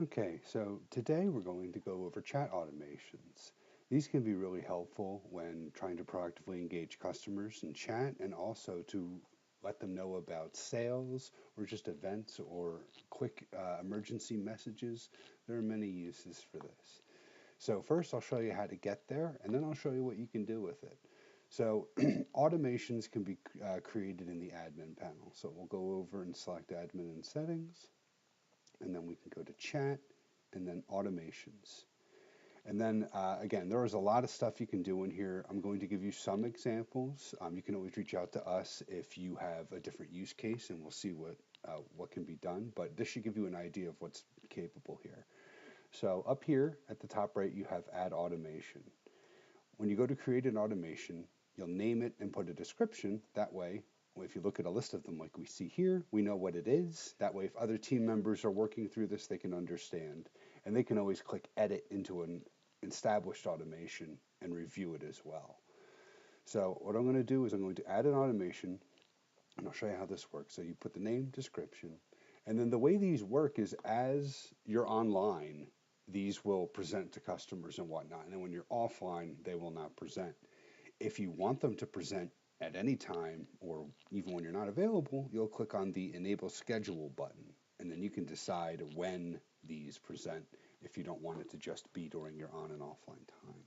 Okay, so today we're going to go over chat automations. These can be really helpful when trying to proactively engage customers in chat and also to let them know about sales or just events or quick emergency messages. There are many uses for this. So first I'll show you how to get there and then I'll show you what you can do with it. So automations can be created in the admin panel. So we'll go over and select admin and settings and then we can go to chat and then automations. And then again, there is a lot of stuff you can do in here. I'm going to give you some examples. You can always reach out to us if you have a different use case, and we'll see what can be done. But this should give you an idea of what's capable here. So up here at the top right, you have Add Automation. When you go to create an automation, you'll name it and put a description. That way, if you look at a list of them like we see here, we know what it is. That way, if other team members are working through this, they can understand. And they can always click edit into an established automation and review it as well. So what I'm going to do is I'm going to add an automation and I'll show you how this works. So you put the name, description, and then the way these work is as you're online, these will present to customers and whatnot. And then when you're offline, they will not present. If you want them to present at any time or even when you're not available, you'll click on the Enable Schedule button. And then you can decide when these present if you don't want it to just be during your on and offline time.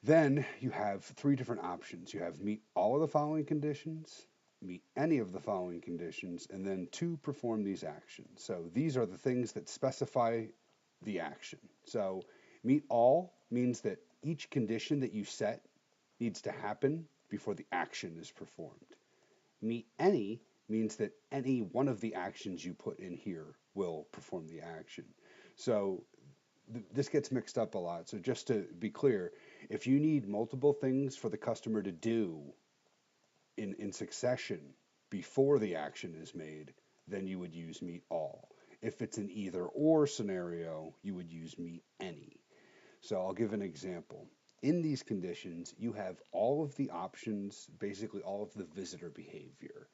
Then you have three different options. You have meet all of the following conditions, meet any of the following conditions, and then to perform these actions. So these are the things that specify the action. So meet all means that each condition that you set needs to happen before the action is performed. Meet any means that any one of the actions you put in here will perform the action. So this gets mixed up a lot. So just to be clear, if you need multiple things for the customer to do in succession before the action is made, then you would use meet all. If it's an either or scenario, you would use meet any. So I'll give an example. In these conditions, you have all of the options, basically all of the visitor behavior.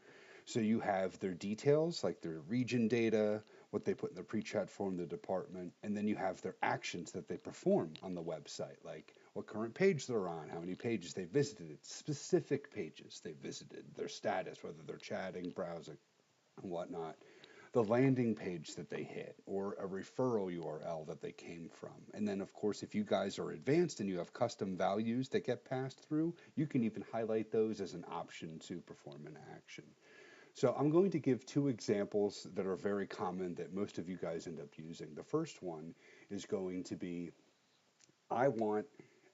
So you have their details, like their region data, what they put in the pre-chat form, the department, and then you have their actions that they perform on the website, like what current page they're on, how many pages they visited, specific pages they visited, their status, whether they're chatting, browsing, and whatnot, the landing page that they hit, or a referral URL that they came from. And then, of course, if you guys are advanced and you have custom values that get passed through, you can even highlight those as an option to perform an action. So I'm going to give two examples that are very common that most of you guys end up using. The first one is going to be, I want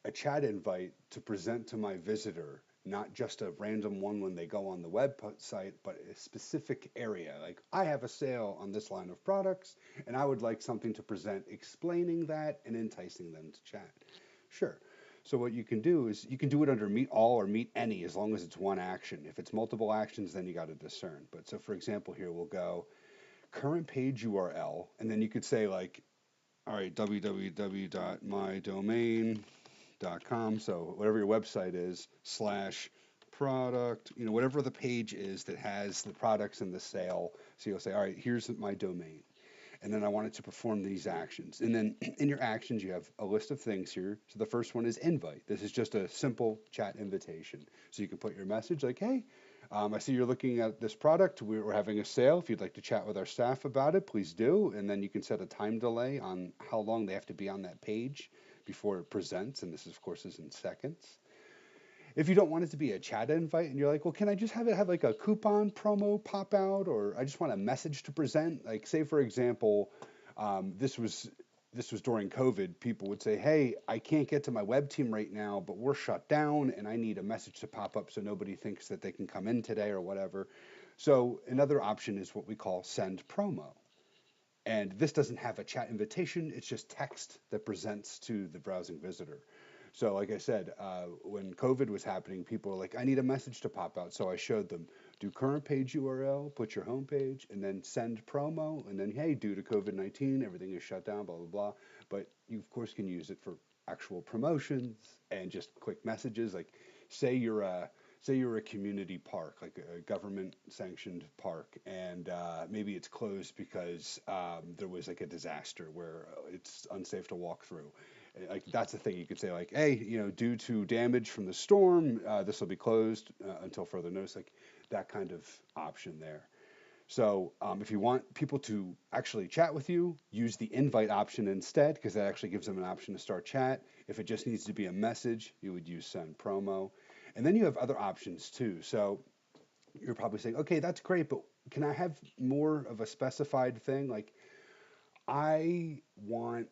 a chat invite to present to my visitor, not just a random one when they go on the website, but a specific area. Like, I have a sale on this line of products, and I would like something to present explaining that and enticing them to chat. Sure. So what you can do is you can do it under meet all or meet any as long as it's one action. If it's multiple actions, then you got to discern. But so for example, here we'll go current page URL, and then you could say like, all right, www.mydomain.com. So whatever your website is, slash product, whatever the page is that has the products and the sale. So you'll say, all right, here's my domain. And then I want it to perform these actions. And then in your actions, you have a list of things here. So the first one is invite. This is just a simple chat invitation. So you can put your message like, hey, I see you're looking at this product. We're having a sale. If you'd like to chat with our staff about it, please do. And then you can set a time delay on how long they have to be on that page before it presents. And this, of course, is in seconds. If you don't want it to be a chat invite and you're like, well, can I just have it have like a coupon promo pop out, or I just want a message to present? Like, say, for example, this was during COVID. People would say, hey, I can't get to my web team right now, but we're shut down and I need a message to pop up so nobody thinks that they can come in today or whatever. So another option is what we call send promo. And this doesn't have a chat invitation. It's just text that presents to the browsing visitor. So like I said, when COVID was happening, people were like, I need a message to pop out. So I showed them, do current page URL, put your home page, and then send promo. And then, hey, due to COVID-19, everything is shut down, blah, blah, blah. But you, of course, can use it for actual promotions and just quick messages. Like, say you're say you're a community park, like a government sanctioned park, and maybe it's closed because there was like a disaster where it's unsafe to walk through. Like that's the thing you could say, like, hey, due to damage from the storm, this will be closed until further notice. Like that kind of option there. So if you want people to actually chat with you, use the invite option instead, because that actually gives them an option to start chat. If it just needs to be a message, you would use send promo. And then you have other options too. So you're probably saying, okay, that's great, but can I have more of a specified thing? Like I want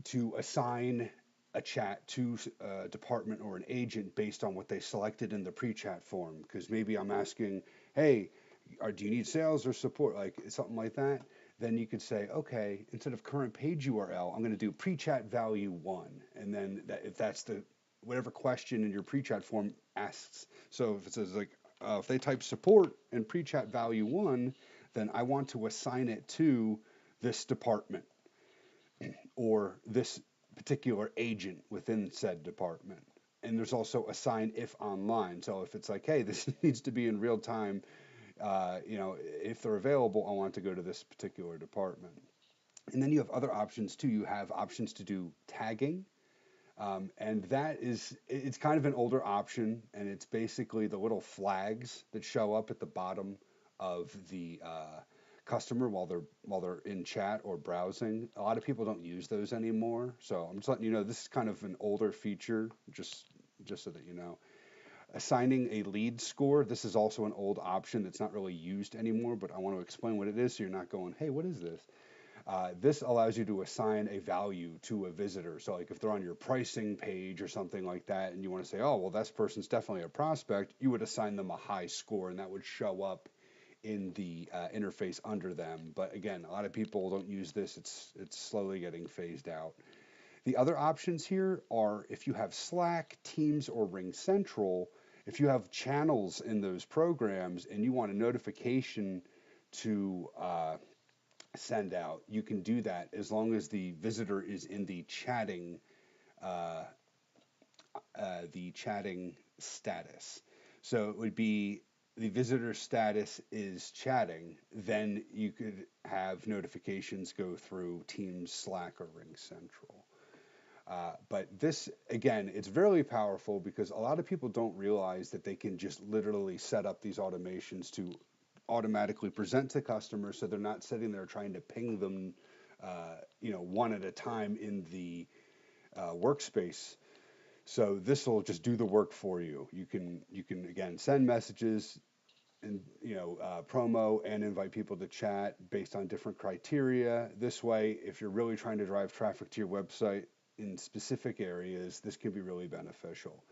to assign a chat to a department or an agent based on what they selected in the pre-chat form. Because maybe I'm asking, hey, or do you need sales or support, like something like that? Then you could say, okay, instead of current page URL, I'm going to do pre-chat value one, and then if that's the whatever question in your pre-chat form asks. So if it says like if they type support and pre-chat value one, then I want to assign it to this department or this particular agent within said department. And there's also assign if online. So if it's like, hey, this needs to be in real time, if they're available, I want to go to this particular department. And then you have other options too. You have options to do tagging. And it's kind of an older option, and it's basically the little flags that show up at the bottom of the customer while they're in chat or browsing. A lot of people don't use those anymore, so I'm just letting you know this is kind of an older feature, just so that you know. Assigning a lead score, this is also an old option that's not really used anymore, but I want to explain what it is so you're not going, hey, what is this? This allows you to assign a value to a visitor. So like if they're on your pricing page or something like that, and you want to say, oh, well, this person's definitely a prospect, you would assign them a high score, and that would show up in the interface under them. But again, a lot of people don't use this. It's slowly getting phased out. The other options here are if you have Slack, Teams, or Ring Central, if you have channels in those programs and you want a notification to send out, you can do that as long as the visitor is in uh, the chatting status. So it would be the visitor status is chatting, then you could have notifications go through Teams, Slack, or Ring Central. But this, again, it's very powerful because a lot of people don't realize that they can just literally set up these automations to automatically present to customers so they're not sitting there trying to ping them, one at a time in the workspace. So this will just do the work for you. You can again send messages and promo and invite people to chat based on different criteria. This way, if you're really trying to drive traffic to your website in specific areas, this can be really beneficial.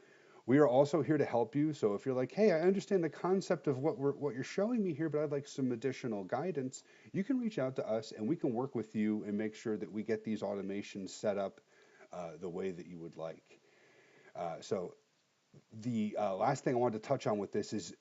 We are also here to help you. So if you're like, hey, I understand the concept of what you're showing me here, but I'd like some additional guidance, you can reach out to us and we can work with you and make sure that we get these automations set up the way that you would like. So the last thing I wanted to touch on with this is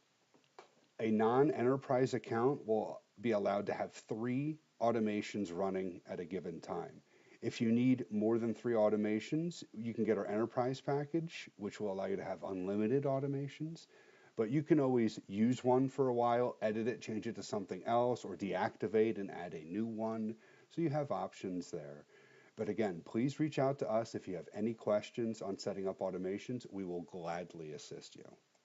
a non-enterprise account will be allowed to have 3 automations running at a given time. If you need more than 3 automations, you can get our enterprise package, which will allow you to have unlimited automations. But you can always use one for a while, edit it, change it to something else, or deactivate and add a new one. So you have options there. But again, please reach out to us if you have any questions on setting up automations. We will gladly assist you.